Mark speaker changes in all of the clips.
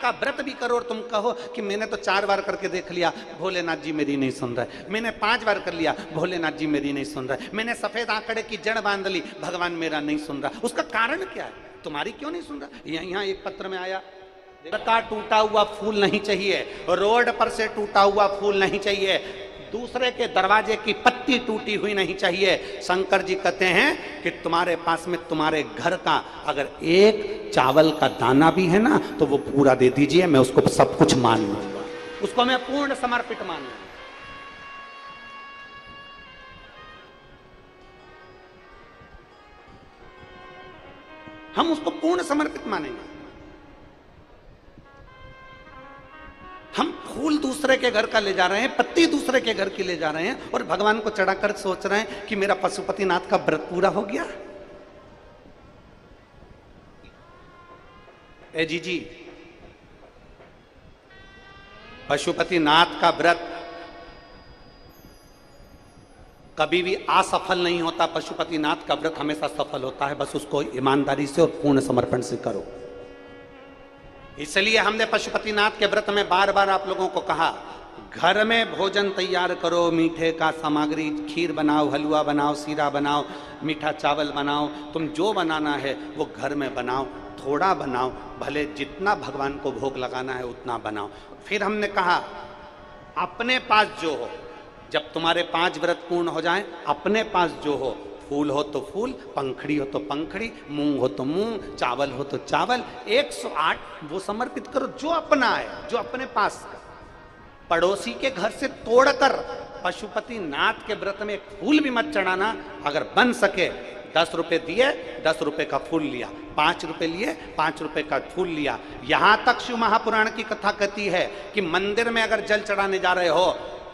Speaker 1: का व्रत भी करो और तुम कहो कि मैंने तो 4 बार करके देख लिया, भोलेनाथ जी मेरी नहीं सुन रहे, मैंने 5 बार कर लिया, भोलेनाथ जी मेरी नहीं सुन रहे, मैंने सफेद आंकड़े की जड़ बांध ली, भगवान मेरा नहीं सुन रहा, उसका कारण क्या है? तुम्हारी क्यों नहीं सुन रहा? यहाँ एक पत्र में आया, का टूटा हुआ फूल नहीं चाहिए, रोड पर से टूटा हुआ फूल नहीं चाहिए, दूसरे के दरवाजे की पत्ती टूटी हुई नहीं चाहिए। शंकर जी कहते हैं कि तुम्हारे पास में तुम्हारे घर का अगर एक चावल का दाना भी है ना तो वो पूरा दे दीजिए, मैं उसको सब कुछ मान लूंगा, उसको मैं पूर्ण समर्पित मान लूंगा। हम उसको पूर्ण समर्पित मानेंगे। हम फूल दूसरे के घर का ले जा रहे हैं, पत्ती दूसरे के घर की ले जा रहे हैं और भगवान को चढ़ाकर सोच रहे हैं कि मेरा पशुपतिनाथ का व्रत पूरा हो गया। ए जी, पशुपतिनाथ का व्रत कभी भी असफल नहीं होता, पशुपतिनाथ का व्रत हमेशा सफल होता है, बस उसको ईमानदारी से और पूर्ण समर्पण से करो। इसलिए हमने पशुपतिनाथ के व्रत में बार बार आप लोगों को कहा, घर में भोजन तैयार करो, मीठे का सामग्री, खीर बनाओ, हलवा बनाओ, सीरा बनाओ, मीठा चावल बनाओ, तुम जो बनाना है वो घर में बनाओ, थोड़ा बनाओ, भले जितना भगवान को भोग लगाना है उतना बनाओ। फिर हमने कहा अपने पास जो हो, जब तुम्हारे 5 व्रत पूर्ण हो जाएं, अपने पास जो हो, फूल हो तो फूल, पंखड़ी हो तो पंखड़ी, मूंग हो तो मूंग, चावल हो तो चावल, 108 वो समर्पित करो जो अपना है, जो अपने पास। पड़ोसी के घर से तोड़कर पशुपतिनाथ के व्रत में एक फूल भी मत चढ़ाना। अगर बन सके 10 रुपए दिए, 10 रुपए का फूल लिया, 5 रुपए लिए, 5 रुपए का फूल लिया। यहां तक शिव महापुराण की कथा कहती है कि मंदिर में अगर जल चढ़ाने जा रहे हो,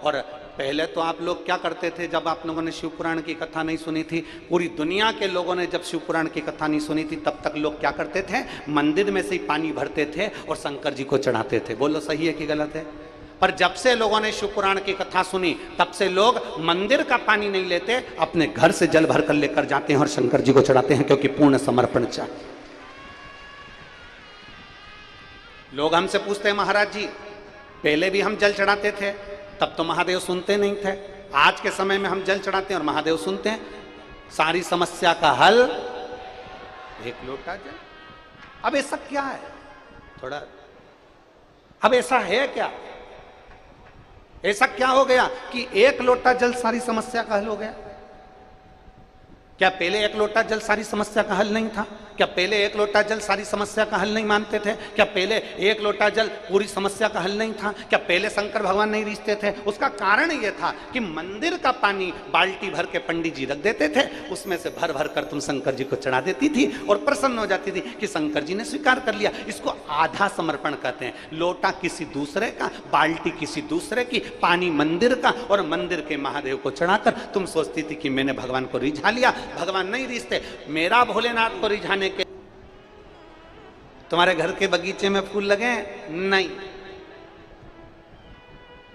Speaker 1: और पहले तो आप लोग क्या करते थे, जब आप लोगों ने शिव पुराण की कथा नहीं सुनी थी, पूरी दुनिया के लोगों ने जब शिव पुराण की कथा नहीं सुनी थी, तब तक लोग क्या करते थे, मंदिर में से ही पानी भरते थे और शंकर जी को चढ़ाते थे। बोलो सही है कि गलत है? पर जब से लोगों ने शिव पुराण की कथा सुनी, तब से लोग मंदिर का पानी नहीं लेते, अपने घर से जल भर कर लेकर जाते हैं और शंकर जी को चढ़ाते हैं, क्योंकि पूर्ण समर्पण चाहिए। लोग हमसे पूछते हैं, महाराज जी पहले भी हम जल चढ़ाते थे, तब तो महादेव सुनते नहीं थे, आज के समय में हम जल चढ़ाते हैं और महादेव सुनते हैं, सारी समस्या का हल 1 लोटा जल। अब ऐसा क्या है, थोड़ा अब ऐसा है क्या, ऐसा क्या हो गया कि 1 लोटा जल सारी समस्या का हल हो गया? क्या पहले 1 लोटा जल सारी समस्या का हल नहीं था? क्या पहले 1 लोटा जल सारी समस्या का हल नहीं मानते थे? क्या पहले 1 लोटा जल पूरी समस्या का हल नहीं था? क्या पहले शंकर भगवान नहीं रिश्ते थे? उसका कारण यह था कि मंदिर का पानी बाल्टी भर के पंडित जी रख देते थे, उसमें से भर भर कर तुम शंकर जी को चढ़ा देती थी और प्रसन्न हो जाती थी कि शंकर जी ने स्वीकार कर लिया। इसको आधा समर्पण कहते हैं। लोटा किसी दूसरे का, बाल्टी किसी दूसरे की, पानी मंदिर का, और मंदिर के महादेव को चढ़ाकर तुम सोचती थी कि मैंने भगवान को रिझा लिया। भगवान नहीं रिश्ते, मेरा भोलेनाथ को रिझाने के। तुम्हारे घर के बगीचे में फूल लगे? नहीं।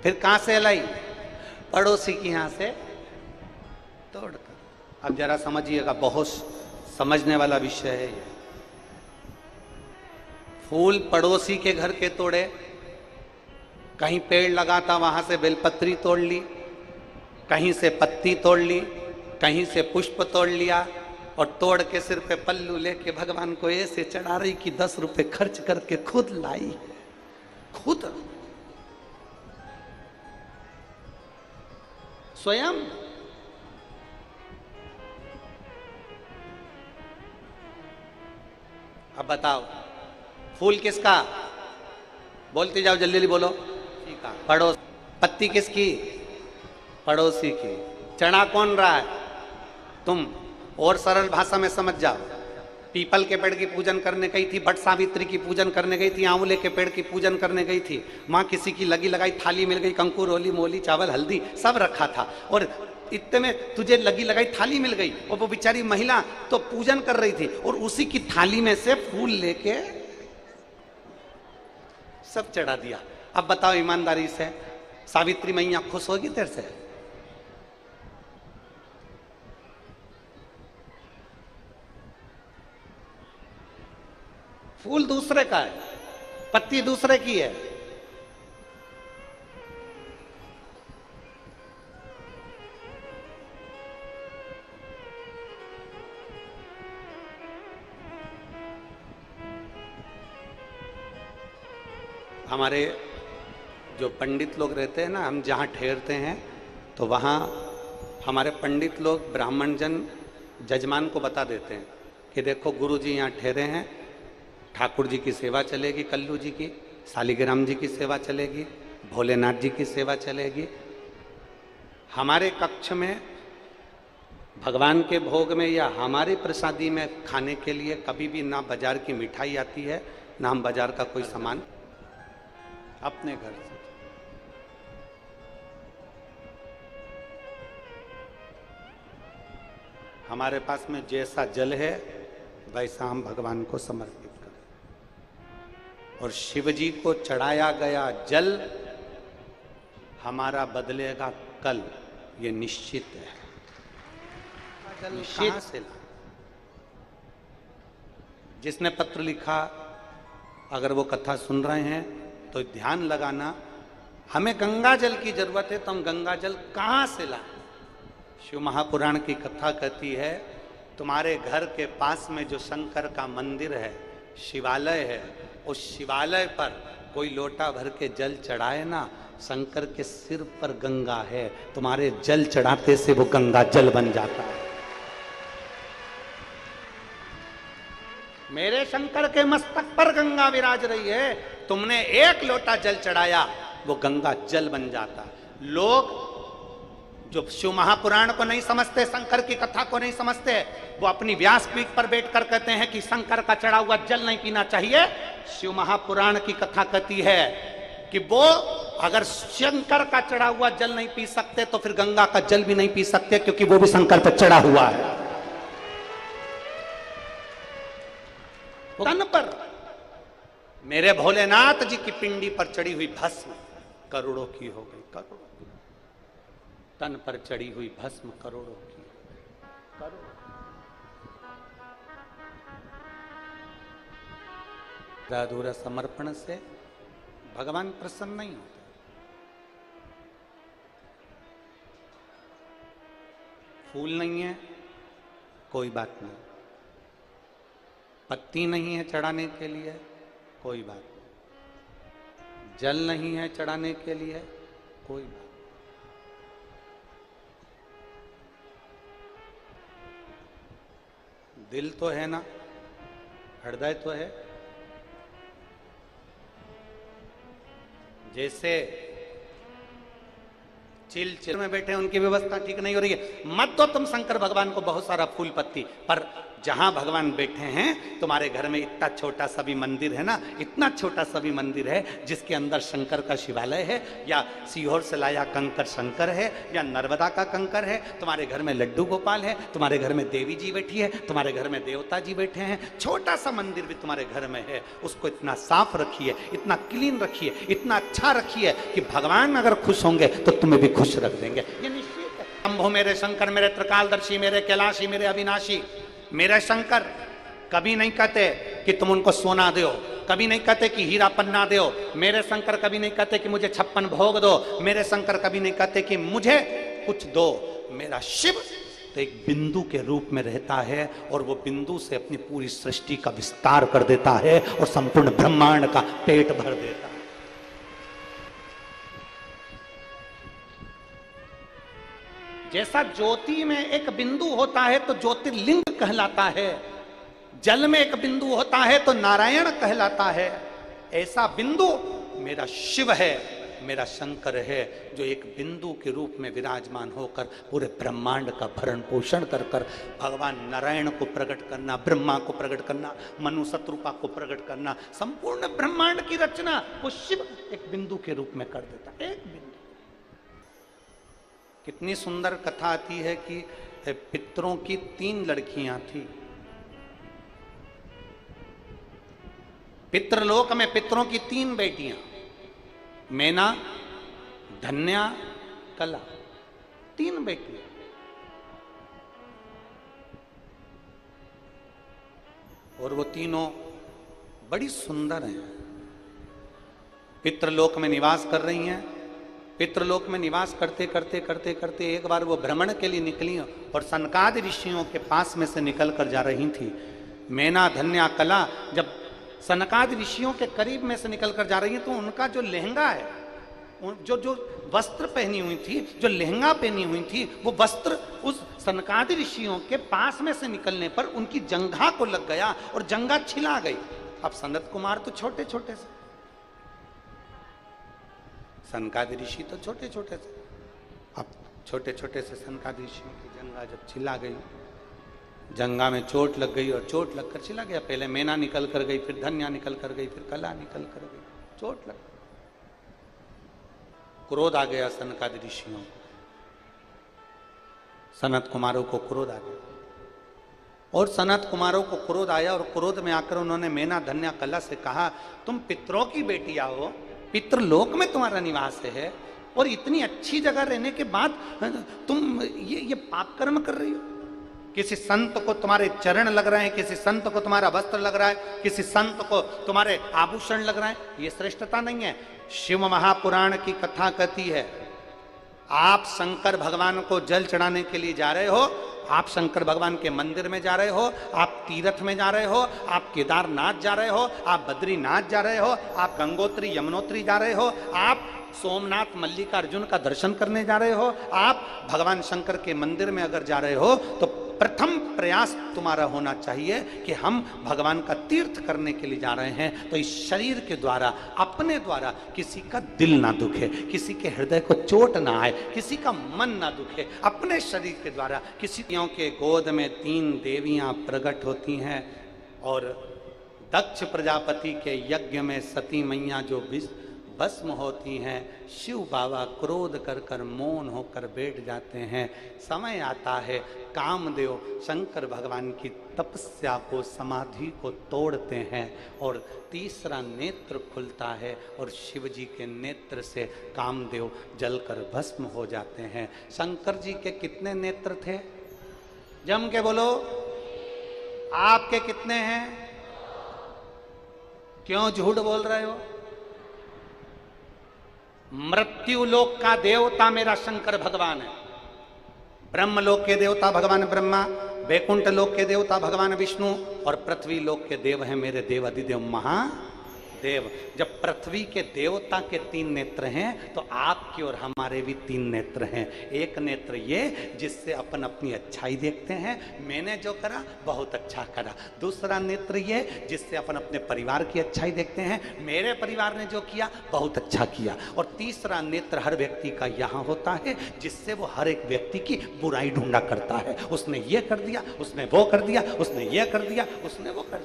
Speaker 1: फिर कहां से लाई? पड़ोसी की यहां से तोड़कर। अब जरा समझिएगा, बहुत समझने वाला विषय है ये। फूल पड़ोसी के घर के तोड़े, कहीं पेड़ लगा था वहां से बेलपत्री तोड़ ली, कहीं से पत्ती तोड़ ली, कहीं से पुष्प तोड़ लिया, और तोड़ के सिर पे पल्लू लेके भगवान को ऐसे चढ़ा रही कि 10 रुपए खर्च करके खुद लाई, खुद स्वयं। अब बताओ, फूल किसका? बोलते जाओ, जल्दी जल्दी बोलो। पड़ोस। पत्ती किसकी? पड़ोसी की। चढ़ा कौन रहा है? तुम। और सरल भाषा में समझ जाओ, पीपल के पेड़ की पूजन करने गई थी, बट सावित्री की पूजन करने गई थी, आंवले के पेड़ की पूजन करने गई थी, माँ किसी की लगी लगाई थाली मिल गई, कंकुर, होली, मोली, चावल, हल्दी सब रखा था, और इतने में तुझे लगी लगाई थाली मिल गई, और वो बेचारी महिला तो पूजन कर रही थी और उसी की थाली में से फूल लेके सब चढ़ा दिया। अब बताओ ईमानदारी से, सावित्री मैया खुश होगी तेरे से? फूल दूसरे का है, पत्ती दूसरे की है। हमारे जो पंडित लोग रहते हैं ना, हम जहाँ ठहरते हैं तो वहाँ हमारे पंडित लोग ब्राह्मण जन जजमान को बता देते हैं कि देखो गुरु जी यहाँ ठहरे हैं, ठाकुर जी की सेवा चलेगी, कल्लू जी की, शालिग्राम जी की सेवा चलेगी, भोलेनाथ जी की सेवा चलेगी। हमारे कक्ष में भगवान के भोग में या हमारी प्रसादी में खाने के लिए कभी भी ना बाजार की मिठाई आती है, ना हम बाजार का कोई सामान अपने घर से। हमारे पास में जैसा जल है वैसा हम भगवान को समर्पित करें, और शिव जी को चढ़ाया गया जल हमारा बदलेगा कल, ये निश्चित है। जल कहां से ला? जिसने पत्र लिखा, अगर वो कथा सुन रहे हैं तो ध्यान लगाना, हमें गंगा जल की जरूरत है, तो हम गंगा जल कहां से लाएं? शिव महापुराण की कथा कहती है, तुम्हारे घर के पास में जो शंकर का मंदिर है, शिवालय है, उस शिवालय पर कोई लोटा भर के जल चढ़ाए ना, शंकर के सिर पर गंगा है, तुम्हारे जल चढ़ाते से वो गंगा जल बन जाता है। मेरे शंकर के मस्तक पर गंगा विराज रही है, तुमने एक लोटा जल चढ़ाया, वो गंगा जल बन जाता। लोग जो शिव महापुराण को नहीं समझते, शंकर की कथा को नहीं समझते, वो अपनी व्यासपीठ पर बैठकर कहते हैं कि शंकर का चढ़ा हुआ जल नहीं पीना चाहिए। शिव महापुराण की कथा कहती है कि वो अगर शंकर का चढ़ा हुआ जल नहीं पी सकते तो फिर गंगा का जल भी नहीं पी सकते, क्योंकि वो भी शंकर पर चढ़ा हुआ है। तन पर मेरे भोलेनाथ जी की पिंडी पर चढ़ी हुई भस्म करोड़ों की हो गई, करोड़ों। तन पर चढ़ी हुई भस्म करोड़ों की, करोड़ों। अधूरा समर्पण से भगवान प्रसन्न नहीं होते। फूल नहीं है कोई बात नहीं, पत्ती नहीं है चढ़ाने के लिए कोई बात नहीं, जल नहीं है चढ़ाने के लिए कोई बात। दिल तो है ना, हृदय तो है। जैसे चिल में बैठे उनकी व्यवस्था ठीक नहीं हो रही है, मत दो तुम शंकर भगवान को बहुत सारा फूल पत्ती, पर जहां भगवान बैठे हैं तुम्हारे घर में इतना छोटा सा भी मंदिर है ना, इतना छोटा सा भी मंदिर है जिसके अंदर शंकर का शिवालय है, या सीहोर से लाया कंकर शंकर है, या नर्मदा का कंकर है, तुम्हारे घर में लड्डू गोपाल है, तुम्हारे घर में देवी जी बैठी है, तुम्हारे घर में देवता जी बैठे हैं, छोटा सा मंदिर भी तुम्हारे घर में है, उसको इतना साफ रखिए, इतना क्लीन रखिए, इतना अच्छा रखिए कि भगवान अगर खुश होंगे तो तुम्हें भी खुश रख देंगे, ये निश्चित है। शंभो मेरे शंकर, मेरे त्रिकालदर्शी, मेरे कैलाशी, मेरे अविनाशी, मेरे शंकर कभी नहीं कहते कि तुम उनको सोना दो, कभी नहीं कहते कि हीरा पन्ना दो, मेरे शंकर कभी नहीं कहते कि मुझे 56 भोग दो, मेरे शंकर कभी नहीं कहते कि मुझे कुछ दो। मेरा शिव तो एक बिंदु के रूप में रहता है, और वो बिंदु से अपनी पूरी सृष्टि का विस्तार कर देता है और संपूर्ण ब्रह्मांड का पेट भर देता है। जैसा ज्योति में एक बिंदु होता है तो ज्योतिर्लिंग कहलाता है, जल में एक बिंदु होता है तो नारायण कहलाता है, ऐसा बिंदु मेरा शिव है, मेरा शंकर है, जो एक बिंदु के रूप में विराजमान होकर पूरे ब्रह्मांड का भरण पोषण कर कर भगवान नारायण को प्रकट करना, ब्रह्मा को प्रकट करना, मनु शत्रुपा को प्रकट करना, संपूर्ण ब्रह्मांड की रचना वो शिव एक बिंदु के रूप में कर देता, एक बिंदु। कितनी सुंदर कथा आती है कि पितरों की 3 लड़कियां थी। पितृलोक में पितरों की 3 बेटियां, मैना, धन्या, कला, 3 बेटियां। और वो तीनों बड़ी सुंदर हैं, पितृलोक में निवास कर रही हैं। पितृलोक में निवास करते करते करते करते एक बार वो भ्रमण के लिए निकली और सनकादि ऋषियों के पास में से निकल कर जा रही थी। मैना धन्या कला जब सनकादि ऋषियों के करीब में से निकल कर जा रही है तो उनका जो लहंगा है, जो जो वस्त्र पहनी हुई थी, जो लहंगा पहनी हुई थी, वो वस्त्र उस सनकादि ऋषियों के पास में से निकलने पर उनकी जंघा को लग गया और जंघा छिला गई। अब सनत कुमार तो छोटे छोटे से, सनकादि ऋषि तो छोटे छोटे से, अब छोटे छोटे से सनकादि ऋषियों की जंघा जब छिला गई, जंघा में चोट लग गई और चोट लगकर छिला गया। पहले मैना निकल कर गई, फिर धन्या निकल कर गई, फिर कला निकल कर गई, चोट लग गई। क्रोध आ गया सनकादि ऋषियों को, सनत कुमारों को क्रोध आ गया और सनत कुमारों को क्रोध आया और क्रोध में आकर उन्होंने मैना धन्या कला से कहा, तुम पितरों की बेटियां हो, पितृलोक में तुम्हारा निवास है और इतनी अच्छी जगह रहने के बाद तुम ये पाप कर्म कर रही हो। किसी संत को तुम्हारे चरण लग रहे हैं, किसी संत को तुम्हारा वस्त्र लग रहा है, किसी संत को तुम्हारे आभूषण लग रहे हैं, ये श्रेष्ठता नहीं है। शिव महापुराण की कथा कहती है, आप शंकर भगवान को जल चढ़ाने के लिए जा रहे हो, आप शंकर भगवान के मंदिर में जा रहे हो, आप तीर्थ में जा रहे हो, आप केदारनाथ जा रहे हो, आप बद्रीनाथ जा रहे हो, आप गंगोत्री यमुनोत्री जा रहे हो, आप सोमनाथ मल्लिकार्जुन का दर्शन करने जा रहे हो, आप भगवान शंकर के मंदिर में अगर जा रहे हो तो प्रथम प्रयास तुम्हारा होना चाहिए कि हम भगवान का तीर्थ करने के लिए जा रहे हैं तो इस शरीर के द्वारा, अपने द्वारा किसी का दिल ना दुखे, किसी के हृदय को चोट ना आए, किसी का मन ना दुखे, अपने शरीर के द्वारा किसी के गोद में 3 देवियां प्रकट होती हैं और दक्ष प्रजापति के यज्ञ में सती मैया जो भस्म होती हैं, शिव बाबा क्रोध कर कर मौन होकर बैठ जाते हैं। समय आता है कामदेव शंकर भगवान की तपस्या को, समाधि को तोड़ते हैं और तीसरा नेत्र खुलता है और शिव जी के नेत्र से कामदेव जलकर भस्म हो जाते हैं। शंकर जी के कितने नेत्र थे? जम के बोलो, आपके कितने हैं? क्यों झूठ बोल रहे हो? मृत्यु लोक का देवता मेरा शंकर भगवान है, ब्रह्म लोक के देवता भगवान ब्रह्मा, वैकुंठ लोक के देवता भगवान विष्णु और पृथ्वी लोक के देव हैं मेरे देव अधिदेव महादेव। जब पृथ्वी के देवता के 3 नेत्र हैं तो आपके और हमारे भी 3 नेत्र हैं। एक नेत्र ये जिससे अपन अपनी अच्छाई देखते हैं, मैंने जो करा बहुत अच्छा करा। दूसरा नेत्र ये जिससे अपन अपने परिवार की अच्छाई देखते हैं, मेरे परिवार ने जो किया बहुत अच्छा किया। और तीसरा नेत्र हर व्यक्ति का यहाँ होता है जिससे वो हर एक व्यक्ति की बुराई ढूंढा करता है। उसने ये कर दिया, उसने वो कर दिया, उसने ये कर दिया, उसने वो कर